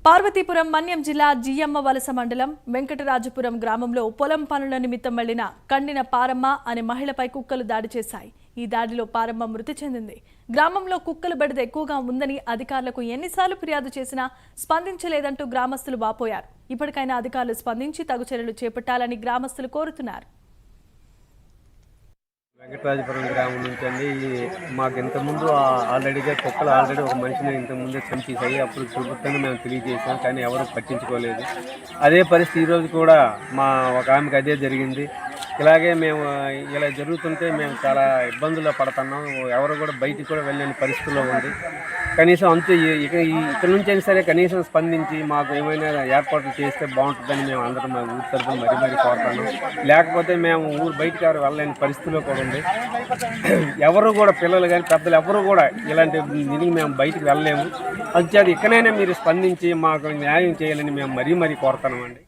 పార్వతీపురం మన్యం జిల్లా జియ్యమ్మ వలస మండలం వెంకటరాజపురం గ్రామంలో పొలం పనుల నిమిత్తం వెళ్లిన కండిన పారమ్మ అనే మహిళపై కుక్కలు దాడి చేశాయి. ఈ దాడిలో పారమ్మ మృతి చెందింది. గ్రామంలో కుక్కల బెడద ఎక్కువగా ఉందని అధికారులకు ఎన్నిసార్లు ఫిర్యాదు చేసినా స్పందించలేదంటూ గ్రామస్తులు వాపోయారు. ఇప్పటికైనా అధికారులు స్పందించి తగు చర్యలు చేపట్టాలని గ్రామస్తులు కోరుతున్నారు. వెంకటరాజపురం గ్రామం నుంచి అండి. మాకు ఇంతకుముందు ఆల్రెడీగా కుక్కలు ఒక మనిషిని ఇంతకుముందే చంపేసాయి. అప్పుడు ప్రభుత్వాన్ని మేము తెలియజేసాం, కానీ ఎవరు పట్టించుకోలేదు. అదే పరిస్థితి ఈరోజు కూడా మా ఒక ఆమెకు అదే జరిగింది. ఇలాగే మేము ఇలా జరుగుతుంటే మేము చాలా ఇబ్బందుల్లో పడుతున్నాం. ఎవరు కూడా బయటికి కూడా వెళ్ళలేని పరిస్థితుల్లో ఉంది. కనీసం అంతే ఇక్కడ నుంచి అయినా సరే కనీసం స్పందించి మాకు ఏమైనా ఏర్పాట్లు చేస్తే బాగుంటుందని మేము అందరం మా ఊరి తరఫున మరీ కోరుతున్నాం. లేకపోతే మేము ఊరు బయటికి ఎవరు వెళ్ళలేని పరిస్థితిలో కూడా ఉంది. ఎవరు కూడా పిల్లలు కానీ పెద్దలు ఎవరు కూడా ఇలాంటి దీనికి మేము బయటికి వెళ్ళలేము. అంతే ఇక్కడైనా మీరు స్పందించి మాకు న్యాయం చేయాలని మేము మరీ కోరుతున్నామండి.